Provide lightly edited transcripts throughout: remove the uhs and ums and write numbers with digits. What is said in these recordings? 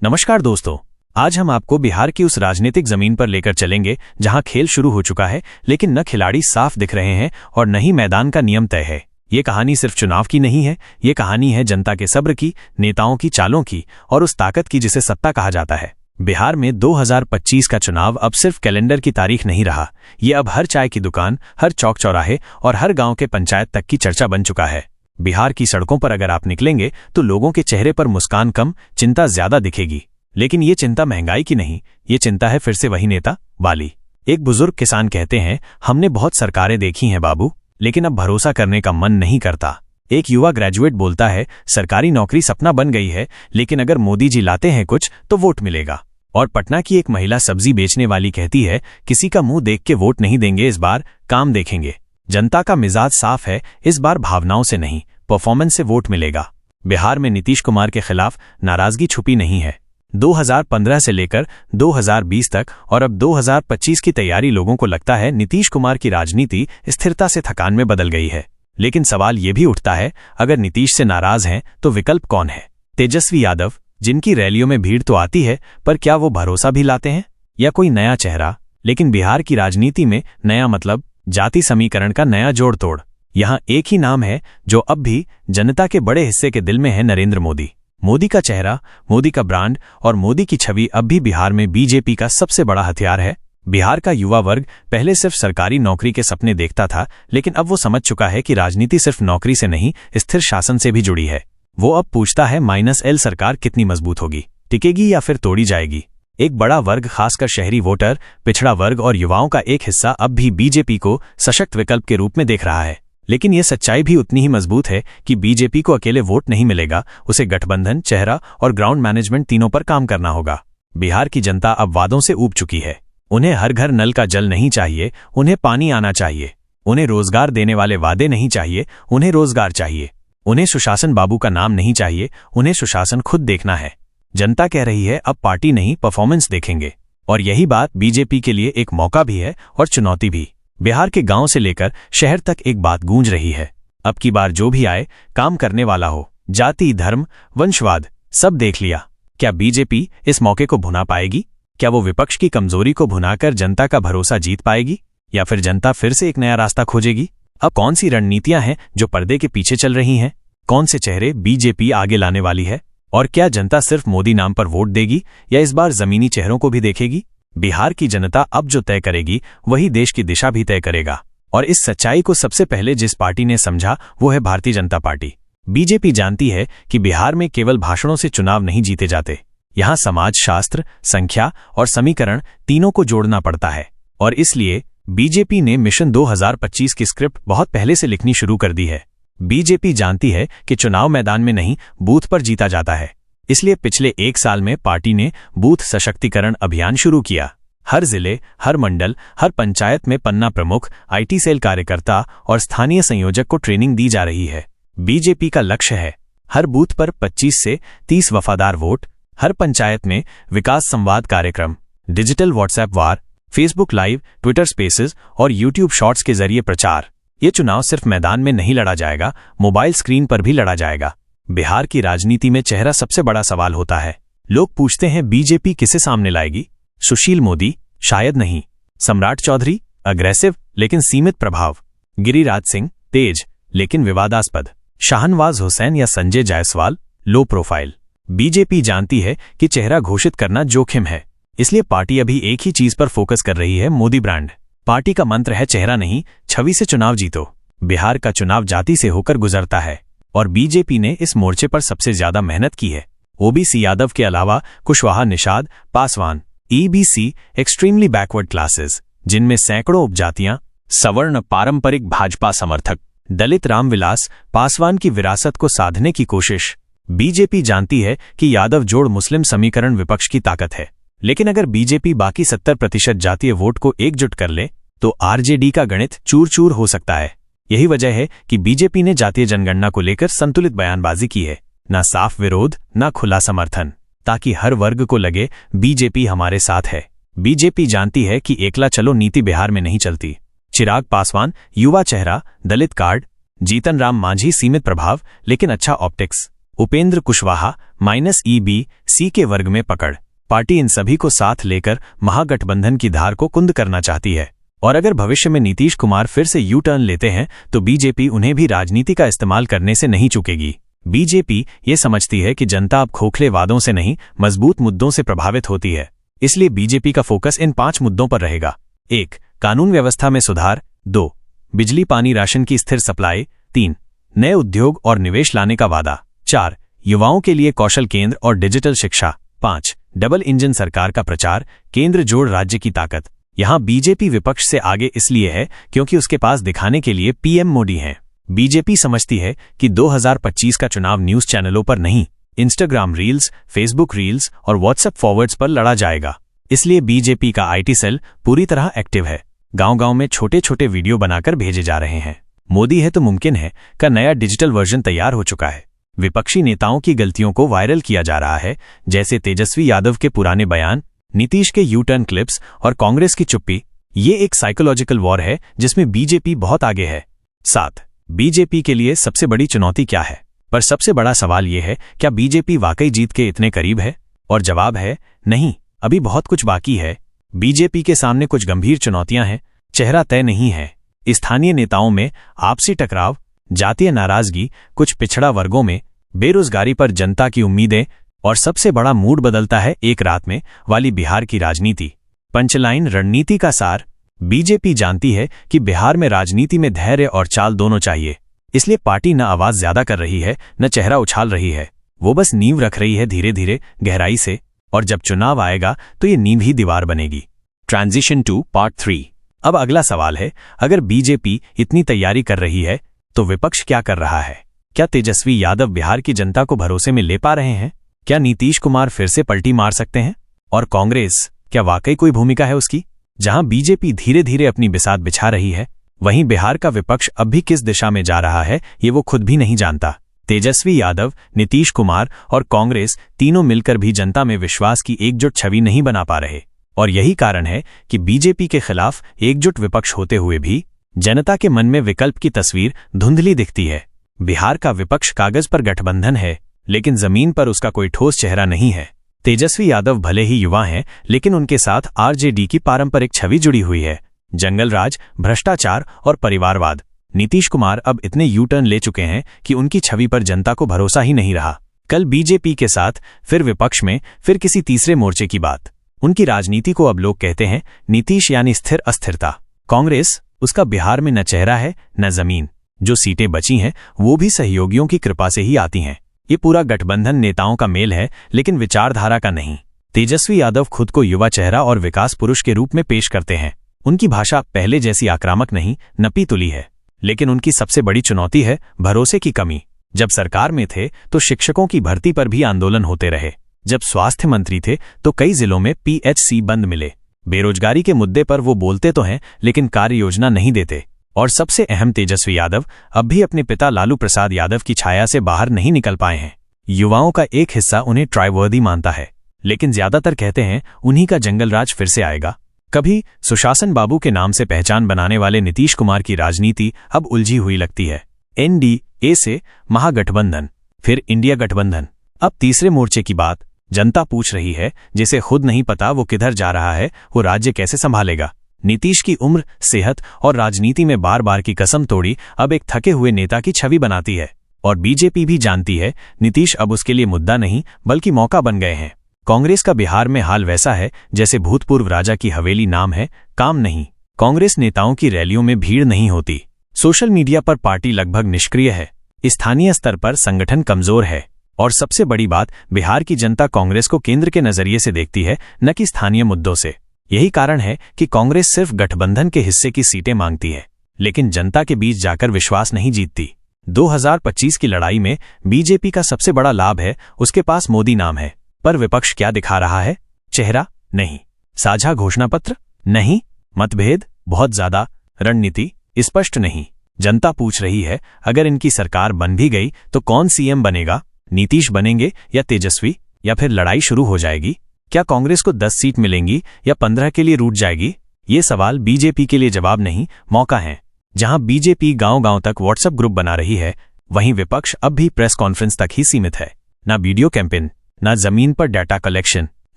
नमस्कार दोस्तों, आज हम आपको बिहार की उस राजनीतिक जमीन पर लेकर चलेंगे जहां खेल शुरू हो चुका है, लेकिन न खिलाड़ी साफ दिख रहे हैं और न ही मैदान का नियम तय है। ये कहानी सिर्फ चुनाव की नहीं है, ये कहानी है जनता के सब्र की, नेताओं की चालों की और उस ताकत की जिसे सत्ता कहा जाता है। बिहार में 2025 का चुनाव अब सिर्फ कैलेंडर की तारीख नहीं रहा, ये अब हर चाय की दुकान, हर चौक चौराहे और हर गांव के पंचायत तक की चर्चा बन चुका है। बिहार की सड़कों पर अगर आप निकलेंगे तो लोगों के चेहरे पर मुस्कान कम, चिंता ज्यादा दिखेगी। लेकिन ये चिंता महंगाई की नहीं, ये चिंता है फिर से वही नेता वाली। एक बुजुर्ग किसान कहते हैं, हमने बहुत सरकारें देखी हैं बाबू, लेकिन अब भरोसा करने का मन नहीं करता। एक युवा ग्रेजुएट बोलता है, सरकारी नौकरी सपना बन गई है, लेकिन अगर मोदी जी लाते हैं कुछ तो वोट मिलेगा। और पटना की एक महिला सब्जी बेचने वाली कहती है, किसी का मुंह देख के वोट नहीं देंगे, इस बार काम देखेंगे। जनता का मिजाज साफ है, इस बार भावनाओं से नहीं, परफॉर्मेंस से वोट मिलेगा। बिहार में नीतीश कुमार के खिलाफ नाराजगी छुपी नहीं है। 2015 से लेकर 2020 तक और अब 2025 की तैयारी, लोगों को लगता है नीतीश कुमार की राजनीति स्थिरता से थकान में बदल गई है। लेकिन सवाल ये भी उठता है, अगर नीतीश से नाराज हैं तो विकल्प कौन है? तेजस्वी यादव, जिनकी रैलियों में भीड़ तो आती है, पर क्या वो भरोसा भी लाते हैं? या कोई नया चेहरा? लेकिन बिहार की राजनीति में नया मतलब जाति समीकरण का नया जोड़ तोड़। यहां एक ही नाम है जो अब भी जनता के बड़े हिस्से के दिल में है, नरेंद्र मोदी। मोदी का चेहरा, मोदी का ब्रांड और मोदी की छवि अब भी बिहार में बीजेपी का सबसे बड़ा हथियार है। बिहार का युवा वर्ग पहले सिर्फ सरकारी नौकरी के सपने देखता था, लेकिन अब वो समझ चुका है कि राजनीति सिर्फ नौकरी से नहीं, स्थिर शासन से भी जुड़ी है। वो अब पूछता है, -L सरकार कितनी मजबूत होगी, टिकेगी या फिर तोड़ी जाएगी? एक बड़ा वर्ग, खासकर शहरी वोटर, पिछड़ा वर्ग और युवाओं का एक हिस्सा अब भी बीजेपी को सशक्त विकल्प के रूप में देख रहा है। लेकिन यह सच्चाई भी उतनी ही मजबूत है कि बीजेपी को अकेले वोट नहीं मिलेगा, उसे गठबंधन, चेहरा और ग्राउंड मैनेजमेंट तीनों पर काम करना होगा। बिहार की जनता अब वादों से ऊब चुकी है। उन्हें हर घर नल का जल नहीं चाहिए, उन्हें पानी आना चाहिए। उन्हें रोजगार देने वाले वादे नहीं चाहिए, उन्हें रोजगार चाहिए। उन्हें सुशासन बाबू का नाम नहीं चाहिए, उन्हें सुशासन खुद देखना है। जनता कह रही है, अब पार्टी नहीं, परफॉर्मेंस देखेंगे। और यही बात बीजेपी के लिए एक मौका भी है और चुनौती भी। बिहार के गांव से लेकर शहर तक एक बात गूंज रही है, अब की बार जो भी आए काम करने वाला हो। जाति, धर्म, वंशवाद सब देख लिया। क्या बीजेपी इस मौके को भुना पाएगी? क्या वो विपक्ष की कमजोरी को भुनाकर जनता का भरोसा जीत पाएगी, या फिर जनता फिर से एक नया रास्ता खोजेगी? अब कौन सी रणनीतियां हैं जो पर्दे के पीछे चल रही हैं? कौन से चेहरे बीजेपी आगे लाने वाली है? और क्या जनता सिर्फ मोदी नाम पर वोट देगी या इस बार जमीनी चेहरों को भी देखेगी? बिहार की जनता अब जो तय करेगी वही देश की दिशा भी तय करेगा। और इस सच्चाई को सबसे पहले जिस पार्टी ने समझा वो है भारतीय जनता पार्टी। बीजेपी जानती है कि बिहार में केवल भाषणों से चुनाव नहीं जीते जाते, यहां समाज शास्त्र, संख्या और समीकरण तीनों को जोड़ना पड़ता है। और इसलिए बीजेपी ने मिशन 2025 की स्क्रिप्ट बहुत पहले से लिखनी शुरू कर दी है। बीजेपी जानती है कि चुनाव मैदान में नहीं, बूथ पर जीता जाता है। इसलिए पिछले 1 साल में पार्टी ने बूथ सशक्तिकरण अभियान शुरू किया। हर जिले, हर मंडल, हर पंचायत में पन्ना प्रमुख, IT सेल कार्यकर्ता और स्थानीय संयोजक को ट्रेनिंग दी जा रही है। बीजेपी का लक्ष्य है हर बूथ पर 25 से 30 वफादार वोट, हर पंचायत में विकास संवाद कार्यक्रम, डिजिटल व्हाट्सएप वार, फेसबुक लाइव, ट्विटर स्पेसेस और यूट्यूब शॉर्ट्स के जरिए प्रचार। ये चुनाव सिर्फ मैदान में नहीं लड़ा जाएगा, मोबाइल स्क्रीन पर भी लड़ा जाएगा। बिहार की राजनीति में चेहरा सबसे बड़ा सवाल होता है। लोग पूछते हैं, बीजेपी किसे सामने लाएगी? सुशील मोदी? शायद नहीं। सम्राट चौधरी? अग्रेसिव लेकिन सीमित प्रभाव। गिरिराज सिंह? तेज लेकिन विवादास्पद। शाहनवाज हुसैन या Sanjay Jaiswal? Low profile. BJP जानती है कि चेहरा घोषित करना जोखिम है, इसलिए पार्टी अभी एक ही चीज पर फोकस कर रही है, मोदी ब्रांड। पार्टी का मंत्र है, चेहरा नहीं, छवि से चुनाव जीतो। बिहार का चुनाव जाति से होकर गुजरता है और बीजेपी ने इस मोर्चे पर सबसे ज्यादा मेहनत की है। ओबीसी यादव के अलावा Kushwaha, Nishad, Paswan, EBC extremely backward classes, जिनमें सैकड़ों उपजातियां, सवर्ण, पारंपरिक भाजपा समर्थक, दलित, रामविलास पासवान की विरासत को साधने की कोशिश। बीजेपी जानती है कि यादव जोड़ मुस्लिम समीकरण विपक्ष की ताकत है, लेकिन अगर बीजेपी बाकी 70% जातीय वोट को एकजुट कर ले तो RJD का गणित चूर चूर हो सकता है। यही वजह है कि बीजेपी ने जातीय जनगणना को लेकर संतुलित बयानबाजी की है, ना साफ विरोध, ना खुला समर्थन, ताकि हर वर्ग को लगे बीजेपी हमारे साथ है। बीजेपी जानती है कि एकला चलो नीति बिहार में नहीं चलती। चिराग पासवान युवा चेहरा, दलित कार्ड, जीतन राम मांझी सीमित प्रभाव लेकिन अच्छा ऑप्टिक्स, उपेंद्र कुशवाहा -EBC के वर्ग में पकड़। पार्टी इन सभी को साथ लेकर महागठबंधन की धार को कुंद करना चाहती है, और अगर भविष्य में नीतीश कुमार फिर से यू टर्न लेते हैं तो बीजेपी उन्हें भी राजनीति का इस्तेमाल करने से नहीं चूकेगी। बीजेपी ये समझती है कि जनता अब खोखले वादों से नहीं, मजबूत मुद्दों से प्रभावित होती है। इसलिए बीजेपी का फोकस इन 5 मुद्दों पर रहेगा। 1. कानून व्यवस्था में सुधार। 2. बिजली पानी राशन की स्थिर सप्लाई। 3. नए उद्योग और निवेश लाने का वादा। 4. युवाओं के लिए कौशल केंद्र और डिजिटल शिक्षा। 5. डबल इंजन सरकार का प्रचार, केंद्र जोड़ राज्य की ताकत। यहां बीजेपी विपक्ष से आगे इसलिए है क्योंकि उसके पास दिखाने के लिए पीएम मोदी हैं। बीजेपी समझती है कि 2025 का चुनाव न्यूज चैनलों पर नहीं, इंस्टाग्राम रील्स, फेसबुक रील्स और व्हाट्सएप फॉरवर्ड्स पर लड़ा जाएगा। इसलिए बीजेपी का आईटी सेल पूरी तरह एक्टिव है। गांव-गांव में छोटे-छोटे वीडियो बनाकर भेजे जा रहे हैं। मोदी है तो मुमकिन है का नया डिजिटल वर्जन तैयार हो चुका है। विपक्षी नेताओं की गलतियों को वायरल किया जा रहा है, जैसे तेजस्वी यादव के पुराने बयान, नीतीश के यू टर्न क्लिप्स और कांग्रेस की चुप्पी। ये एक साइकोलॉजिकल वॉर है जिसमें बीजेपी बहुत आगे है। 7. बीजेपी के लिए सबसे बड़ी चुनौती क्या है? पर सबसे बड़ा सवाल यह है, क्या बीजेपी वाकई जीत के इतने करीब है? और जवाब है नहीं, अभी बहुत कुछ बाकी है। बीजेपी के सामने कुछ गंभीर चुनौतियां हैं। चेहरा तय नहीं है। स्थानीय नेताओं में आपसी टकराव, जातीय नाराजगी, कुछ पिछड़ा वर्गों में बेरोजगारी पर जनता की उम्मीदें, और सबसे बड़ा मूड बदलता है एक रात में वाली बिहार की राजनीति। पंचलाइन रणनीति का सार। बीजेपी जानती है कि बिहार में राजनीति में धैर्य और चाल दोनों चाहिए। इसलिए पार्टी न आवाज ज्यादा कर रही है, न चेहरा उछाल रही है। वो बस नींव रख रही है धीरे धीरे, गहराई से, और जब चुनाव आएगा तो ये नींव ही दीवार बनेगी। Transition to part 3। अब अगला सवाल है, अगर बीजेपी इतनी तैयारी कर रही है तो विपक्ष क्या कर रहा है? क्या तेजस्वी यादव बिहार की जनता को भरोसे में ले पा रहे हैं? क्या नीतीश कुमार फिर से पलटी मार सकते हैं? और कांग्रेस, क्या वाकई कोई भूमिका है उसकी? जहां बीजेपी धीरे धीरे अपनी बिसात बिछा रही है, वहीं बिहार का विपक्ष अब भी किस दिशा में जा रहा है ये वो खुद भी नहीं जानता। तेजस्वी यादव, नीतीश कुमार और कांग्रेस तीनों मिलकर भी जनता में विश्वास की एकजुट छवि नहीं बना पा रहे, और यही कारण है कि बीजेपी के खिलाफ एकजुट विपक्ष होते हुए भी जनता के मन में विकल्प की तस्वीर धुंधली दिखती है। बिहार का विपक्ष कागज पर गठबंधन है, लेकिन जमीन पर उसका कोई ठोस चेहरा नहीं है। तेजस्वी यादव भले ही युवा हैं, लेकिन उनके साथ आरजेडी की पारंपरिक छवि जुड़ी हुई है, जंगलराज, भ्रष्टाचार और परिवारवाद। नीतीश कुमार अब इतने यू टर्न ले चुके हैं कि उनकी छवि पर जनता को भरोसा ही नहीं रहा। कल बीजेपी के साथ, फिर विपक्ष में, फिर किसी तीसरे मोर्चे की बात। उनकी राजनीति को अब लोग कहते हैं नीतीश यानी स्थिर अस्थिरता। कांग्रेस, उसका बिहार में न चेहरा है न जमीन। जो सीटें बची हैं वो भी सहयोगियों की कृपा से ही आती हैं। ये पूरा गठबंधन नेताओं का मेल है, लेकिन विचारधारा का नहीं। तेजस्वी यादव खुद को युवा चेहरा और विकास पुरुष के रूप में पेश करते हैं। उनकी भाषा पहले जैसी आक्रामक नहीं, नपी तुली है। लेकिन उनकी सबसे बड़ी चुनौती है भरोसे की कमी। जब सरकार में थे तो शिक्षकों की भर्ती पर भी आंदोलन होते रहे। जब स्वास्थ्य मंत्री थे तो कई जिलों में PHC बंद मिले। बेरोजगारी के मुद्दे पर वो बोलते तो हैं, लेकिन कार्य योजना नहीं देते। और सबसे अहम, तेजस्वी यादव अब भी अपने पिता लालू प्रसाद यादव की छाया से बाहर नहीं निकल पाए हैं। युवाओं का एक हिस्सा उन्हें ट्राइवर्दी मानता है, लेकिन ज्यादातर कहते हैं उन्हीं का जंगलराज फिर से आएगा। कभी सुशासन बाबू के नाम से पहचान बनाने वाले नीतीश कुमार की राजनीति अब उलझी हुई लगती है। NDA से महागठबंधन, फिर इंडिया गठबंधन, अब तीसरे मोर्चे की बात। जनता पूछ रही है, जिसे खुद नहीं पता वो किधर जा रहा है, वो राज्य कैसे संभालेगा। नीतीश की उम्र, सेहत और राजनीति में बार बार की कसम तोड़ी अब एक थके हुए नेता की छवि बनाती है। और बीजेपी भी जानती है नीतीश अब उसके लिए मुद्दा नहीं बल्कि मौका बन गए हैं। कांग्रेस का बिहार में हाल वैसा है जैसे भूतपूर्व राजा की हवेली, नाम है काम नहीं। कांग्रेस नेताओं की रैलियों में भीड़ नहीं होती। सोशल मीडिया पर पार्टी लगभग निष्क्रिय है। स्थानीय स्तर पर संगठन कमजोर है। और सबसे बड़ी बात, बिहार की जनता कांग्रेस को केंद्र के नजरिए से देखती है, न कि स्थानीय मुद्दों से। यही कारण है कि कांग्रेस सिर्फ गठबंधन के हिस्से की सीटें मांगती है, लेकिन जनता के बीच जाकर विश्वास नहीं जीतती। 2025 की लड़ाई में बीजेपी का सबसे बड़ा लाभ है उसके पास मोदी नाम है। पर विपक्ष क्या दिखा रहा है? चेहरा नहीं, साझा घोषणा पत्र नहीं, मतभेद बहुत ज्यादा, रणनीति स्पष्ट नहीं। जनता पूछ रही है, अगर इनकी सरकार बन भी गई तो कौन सीएम बनेगा? नीतीश बनेंगे या तेजस्वी? या फिर लड़ाई शुरू हो जाएगी? क्या कांग्रेस को 10 सीट मिलेंगी या 15 के लिए रूठ जाएगी? ये सवाल बीजेपी के लिए जवाब नहीं, मौका है। जहां बीजेपी गांव-गांव तक व्हाट्सएप ग्रुप बना रही है, वहीं विपक्ष अब भी प्रेस कॉन्फ्रेंस तक ही सीमित है। ना वीडियो कैंपेन, ना जमीन पर डाटा कलेक्शन,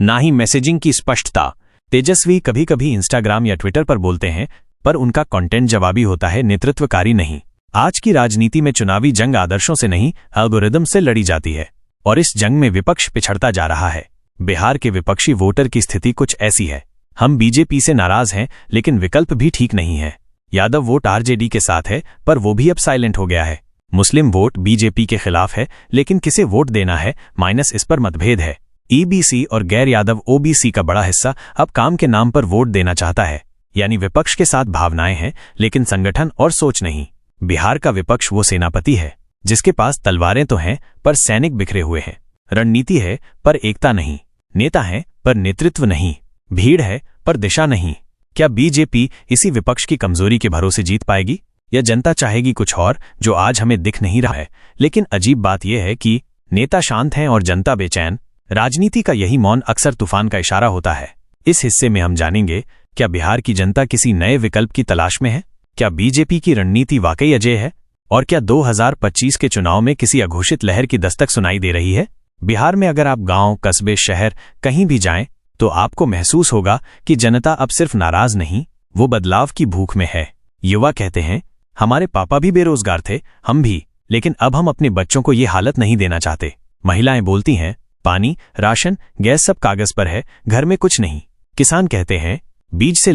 ना ही मैसेजिंग की स्पष्टता। तेजस्वी कभी कभी इंस्टाग्राम या ट्विटर पर बोलते हैं, पर उनका कंटेंट जवाबी होता है, नेतृत्वकारी नहीं। आज की राजनीति में चुनावी जंग आदर्शों से नहीं, एल्गोरिदम से लड़ी जाती है, और इस जंग में विपक्ष पिछड़ता जा रहा है। बिहार के विपक्षी वोटर की स्थिति कुछ ऐसी है। हम बीजेपी से नाराज हैं, लेकिन विकल्प भी ठीक नहीं है। यादव वोट आरजेडी के साथ है, पर वो भी अब साइलेंट हो गया है। मुस्लिम वोट बीजेपी के खिलाफ है, लेकिन किसे वोट देना है माइनस इस पर मतभेद है। ईबीसी और गैर यादव ओबीसी का बड़ा हिस्सा अब काम के नाम पर वोट देना चाहता है। यानी विपक्ष के साथ भावनाएं हैं, लेकिन संगठन और सोच नहीं। बिहार का विपक्ष वो सेनापति है जिसके पास तलवारें तो हैं, पर सैनिक बिखरे हुए हैं। रणनीति है, पर एकता नहीं। नेता हैं, पर नेतृत्व नहीं। भीड़ है, पर दिशा नहीं। क्या बीजेपी इसी विपक्ष की कमजोरी के भरोसे जीत पाएगी, या जनता चाहेगी कुछ और, जो आज हमें दिख नहीं रहा है? लेकिन अजीब बात यह है कि नेता शांत हैं और जनता बेचैन। राजनीति का यही मौन अक्सर तूफान का इशारा होता है। इस हिस्से में हम जानेंगे, क्या बिहार की जनता किसी नए विकल्प की तलाश में है? क्या बीजेपी की रणनीति वाकई अजेय है? और क्या 2025 के चुनाव में किसी अघोषित लहर की दस्तक सुनाई दे रही है? बिहार में अगर आप गांव, कस्बे, शहर कहीं भी जाएं, तो आपको महसूस होगा कि जनता अब सिर्फ नाराज नहीं, वो बदलाव की भूख में है। युवा कहते हैं, हमारे पापा भी बेरोजगार थे, हम भी, लेकिन अब हम अपने बच्चों को ये हालत नहीं देना चाहते। महिलाएं बोलती हैं, पानी, राशन, गैस सब कागज पर है, घर में कुछ नहीं। किसान कहते हैं, बीज से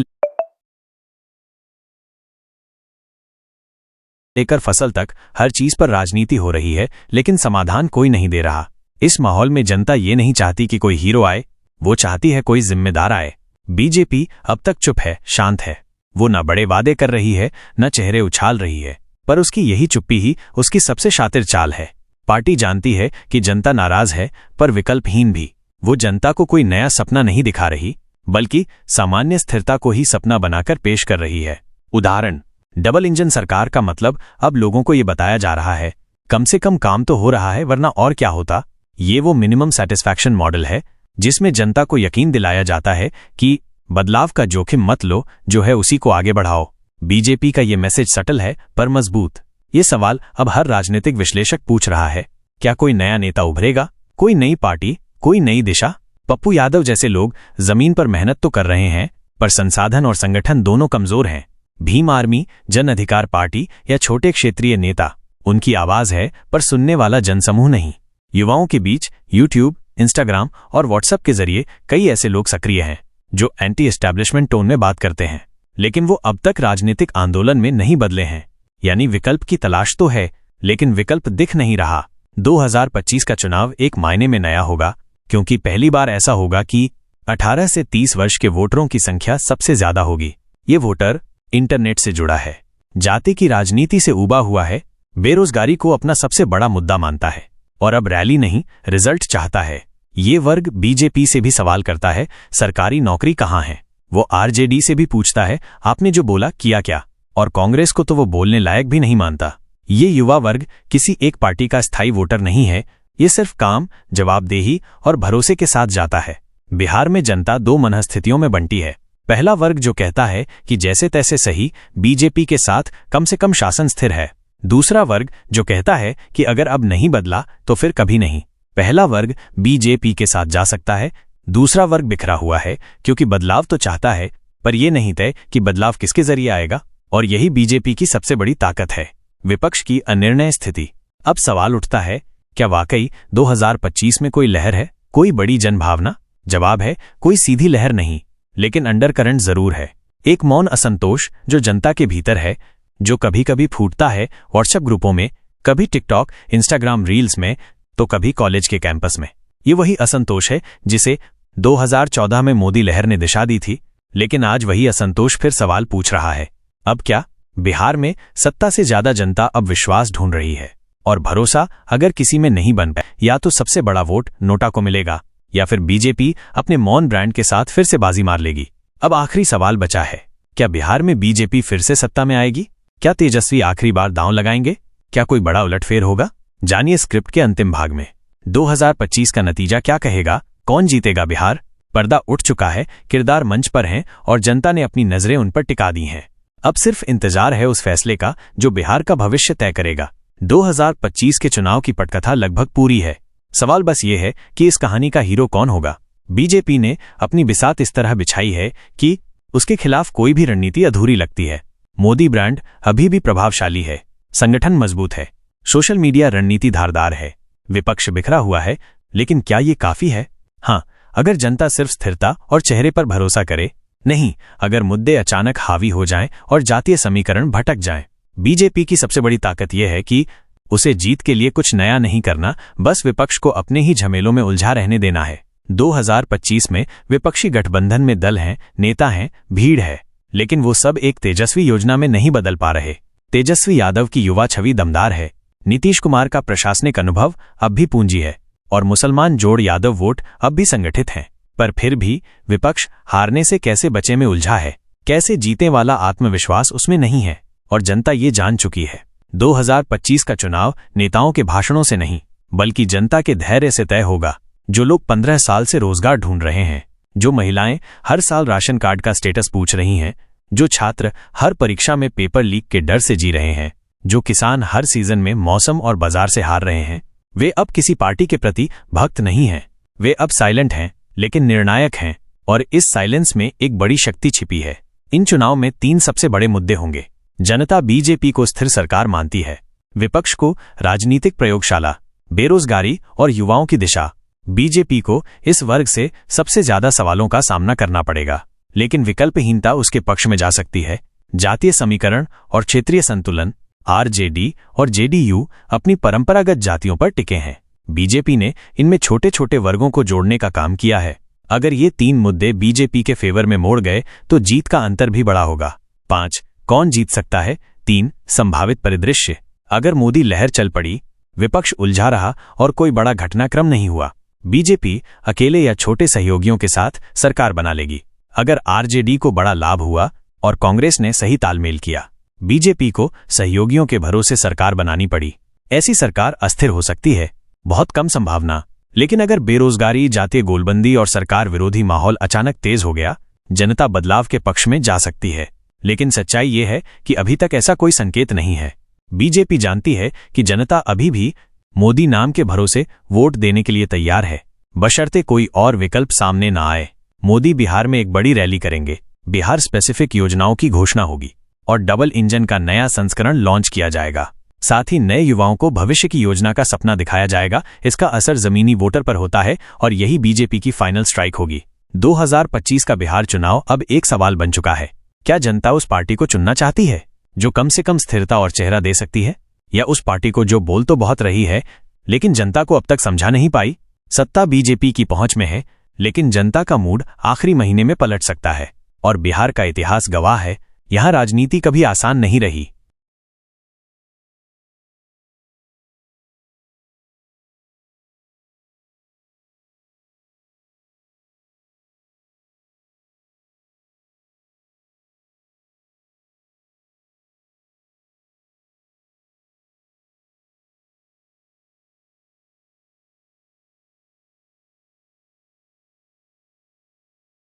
लेकर फसल तक हर चीज पर राजनीति हो रही है, लेकिन समाधान कोई नहीं दे रहा। इस माहौल में जनता ये नहीं चाहती कि कोई हीरो आए, वो चाहती है कोई जिम्मेदार आए। बीजेपी अब तक चुप है, शांत है। वो न बड़े वादे कर रही है, न चेहरे उछाल रही है, पर उसकी यही चुप्पी ही उसकी सबसे शातिर चाल है। पार्टी जानती है कि जनता नाराज है, पर विकल्पहीन भी। वो जनता को कोई नया सपना नहीं दिखा रही, बल्कि सामान्य स्थिरता को ही सपना बनाकर पेश कर रही है। उदाहरण, डबल इंजन सरकार का मतलब अब लोगों को ये बताया जा रहा है, कम से कम काम तो हो रहा है, वरना और क्या होता। ये वो मिनिमम सेटिस्फैक्शन मॉडल है जिसमें जनता को यकीन दिलाया जाता है कि बदलाव का जोखिम मत लो, जो है उसी को आगे बढ़ाओ। बीजेपी का ये मैसेज सटल है, पर मजबूत। ये सवाल अब हर राजनीतिक विश्लेषक पूछ रहा है, क्या कोई नया नेता उभरेगा? कोई नई पार्टी, कोई नई दिशा? पप्पू यादव जैसे लोग जमीन पर मेहनत तो कर रहे हैं, पर संसाधन और संगठन दोनों कमजोर हैं। भीम आर्मी, जन अधिकार पार्टी या छोटे क्षेत्रीय नेता, उनकी आवाज है, पर सुनने वाला जनसमूह नहीं। युवाओं के बीच यूट्यूब, इंस्टाग्राम और व्हाट्सएप के जरिए कई ऐसे लोग सक्रिय हैं जो एंटी एस्टैब्लिशमेंट टोन में बात करते हैं, लेकिन वो अब तक राजनीतिक आंदोलन में नहीं बदले हैं। यानी विकल्प की तलाश तो है, लेकिन विकल्प दिख नहीं रहा। 2025 का चुनाव एक मायने में नया होगा, क्योंकि पहली बार ऐसा होगा कि 18 से 30 वर्ष के वोटरों की संख्या सबसे ज्यादा होगी। ये वोटर इंटरनेट से जुड़ा है, जाति की राजनीति से उबा हुआ है, बेरोजगारी को अपना सबसे बड़ा मुद्दा मानता है, और अब रैली नहीं, रिजल्ट चाहता है। ये वर्ग बीजेपी से भी सवाल करता है, सरकारी नौकरी कहाँ है? वो आरजेडी से भी पूछता है, आपने जो बोला किया क्या? और कांग्रेस को तो वो बोलने लायक भी नहीं मानता। ये युवा वर्ग किसी एक पार्टी का स्थायी वोटर नहीं है, ये सिर्फ काम, जवाबदेही और भरोसे के साथ जाता है। बिहार में जनता दो मनस्थितियों में बंटी है। पहला वर्ग जो कहता है कि जैसे तैसे सही, बीजेपी के साथ कम से कम शासन स्थिर है। दूसरा वर्ग जो कहता है कि अगर अब नहीं बदला तो फिर कभी नहीं। पहला वर्ग बीजेपी के साथ जा सकता है, दूसरा वर्ग बिखरा हुआ है, क्योंकि बदलाव तो चाहता है, पर यह नहीं तय कि बदलाव किसके जरिए आएगा। और यही बीजेपी की सबसे बड़ी ताकत है, विपक्ष की अनिर्णय स्थिति। अब सवाल उठता है, क्या वाकई 2025 में कोई लहर है, कोई बड़ी जनभावना? जवाब है, कोई सीधी लहर नहीं, लेकिन अंडरकरंट जरूर है। एक मौन असंतोष जो जनता के भीतर है, जो कभी कभी फूटता है व्हाट्सएप ग्रुपों में, कभी टिकटॉक, इंस्टाग्राम रील्स में, तो कभी कॉलेज के कैंपस में। ये वही असंतोष है जिसे 2014 में मोदी लहर ने दिशा दी थी, लेकिन आज वही असंतोष फिर सवाल पूछ रहा है। अब क्या? बिहार में सत्ता से ज्यादा जनता अब विश्वास ढूंढ रही है, और भरोसा अगर किसी में नहीं बन पाए, या तो सबसे बड़ा वोट नोटा को मिलेगा, या फिर बीजेपी अपने मौन ब्रांड के साथ फिर से बाजी मार लेगी। अब आखिरी सवाल बचा है, क्या बिहार में बीजेपी फिर से सत्ता में आएगी? क्या तेजस्वी आखिरी बार दांव लगाएंगे? क्या कोई बड़ा उलटफेर होगा? जानिए स्क्रिप्ट के अंतिम भाग में। 2025 का नतीजा क्या कहेगा? कौन जीतेगा बिहार? पर्दा उठ चुका है, किरदार मंच पर हैं और जनता ने अपनी नजरें उन पर टिका दी हैं। अब सिर्फ इंतजार है उस फैसले का जो बिहार का भविष्य तय करेगा। 2025 के चुनाव की पटकथा लगभग पूरी है। सवाल बस ये है कि इस कहानी का हीरो कौन होगा। बीजेपी ने अपनी बिसात इस तरह बिछाई है कि उसके खिलाफ कोई भी रणनीति अधूरी लगती है। मोदी ब्रांड अभी भी प्रभावशाली है, संगठन मजबूत है, सोशल मीडिया रणनीति धारदार है, विपक्ष बिखरा हुआ है, लेकिन क्या ये काफी है? हाँ, अगर जनता सिर्फ स्थिरता और चेहरे पर भरोसा करे। नहीं, अगर मुद्दे अचानक हावी हो जाएं और जातीय समीकरण भटक जाएं। बीजेपी की सबसे बड़ी ताकत यह है कि उसे जीत के लिए कुछ नया नहीं करना, बस विपक्ष को अपने ही झमेलों में उलझा रहने देना है। 2025 में विपक्षी गठबंधन में दल हैं, नेता हैं, भीड़ है, लेकिन वो सब एक तेजस्वी योजना में नहीं बदल पा रहे। तेजस्वी यादव की युवा छवि दमदार है, नीतीश कुमार का प्रशासनिक अनुभव अब भी पूंजी है, और मुसलमान जोड़ यादव वोट अब भी संगठित हैं। पर फिर भी विपक्ष हारने से कैसे बचे में उलझा है, कैसे जीते वाला आत्मविश्वास उसमें नहीं है, और जनता ये जान चुकी है। 2025 का चुनाव नेताओं के भाषणों से नहीं, बल्कि जनता के धैर्य से तय होगा। जो लोग 15 साल से रोजगार ढूंढ रहे हैं, जो महिलाएं हर साल राशन कार्ड का स्टेटस पूछ रही हैं, जो छात्र हर परीक्षा में पेपर लीक के डर से जी रहे हैं, जो किसान हर सीजन में मौसम और बाजार से हार रहे हैं, वे अब किसी पार्टी के प्रति भक्त नहीं हैं। वे अब साइलेंट हैं, लेकिन निर्णायक हैं, और इस साइलेंस में एक बड़ी शक्ति छिपी है। इन चुनाव में 3 सबसे बड़े मुद्दे होंगे। जनता बीजेपी को स्थिर सरकार मानती है, विपक्ष को राजनीतिक प्रयोगशाला, बेरोजगारी और युवाओं की दिशा। बीजेपी को इस वर्ग से सबसे ज्यादा सवालों का सामना करना पड़ेगा, लेकिन विकल्पहीनता उसके पक्ष में जा सकती है। जातीय समीकरण और क्षेत्रीय संतुलन, आरजेडी और जेडीयू अपनी परंपरागत जातियों पर टिके हैं। बीजेपी ने इनमें छोटे छोटे वर्गों को जोड़ने का काम किया है। अगर ये 3 मुद्दे बीजेपी के फेवर में मोड़ गए तो जीत का अंतर भी बड़ा होगा। 5. कौन जीत सकता है? 3. संभावित परिदृश्य। अगर मोदी लहर चल पड़ी, विपक्ष उलझा रहा और कोई बड़ा घटनाक्रम नहीं हुआ, बीजेपी अकेले या छोटे सहयोगियों के साथ सरकार बना लेगी। अगर आरजेडी को बड़ा लाभ हुआ और कांग्रेस ने सही तालमेल किया, बीजेपी को सहयोगियों के भरोसे सरकार बनानी पड़ी, ऐसी सरकार अस्थिर हो सकती है। बहुत कम संभावना, लेकिन अगर बेरोजगारी, जातीय गोलबंदी और सरकार विरोधी माहौल अचानक तेज हो गया, जनता बदलाव के पक्ष में जा सकती है। लेकिन सच्चाई ये है कि अभी तक ऐसा कोई संकेत नहीं है। बीजेपी जानती है कि जनता अभी भी मोदी नाम के भरोसे वोट देने के लिए तैयार है, बशर्ते कोई और विकल्प सामने न आए। मोदी बिहार में एक बड़ी रैली करेंगे, बिहार स्पेसिफिक योजनाओं की घोषणा होगी और डबल इंजन का नया संस्करण लॉन्च किया जाएगा। साथ ही नए युवाओं को भविष्य की योजना का सपना दिखाया जाएगा। इसका असर जमीनी वोटर पर होता है और यही बीजेपी की फाइनल स्ट्राइक होगी। 2025 का बिहार चुनाव अब एक सवाल बन चुका है। क्या जनता उस पार्टी को चुनना चाहती है जो कम से कम स्थिरता और चेहरा दे सकती है, या उस पार्टी को जो बोल तो बहुत रही है लेकिन जनता को अब तक समझा नहीं पाई? सत्ता बीजेपी की पहुंच में है, लेकिन जनता का मूड आखिरी महीने में पलट सकता है, और बिहार का इतिहास गवाह है, यहां राजनीति कभी आसान नहीं रही।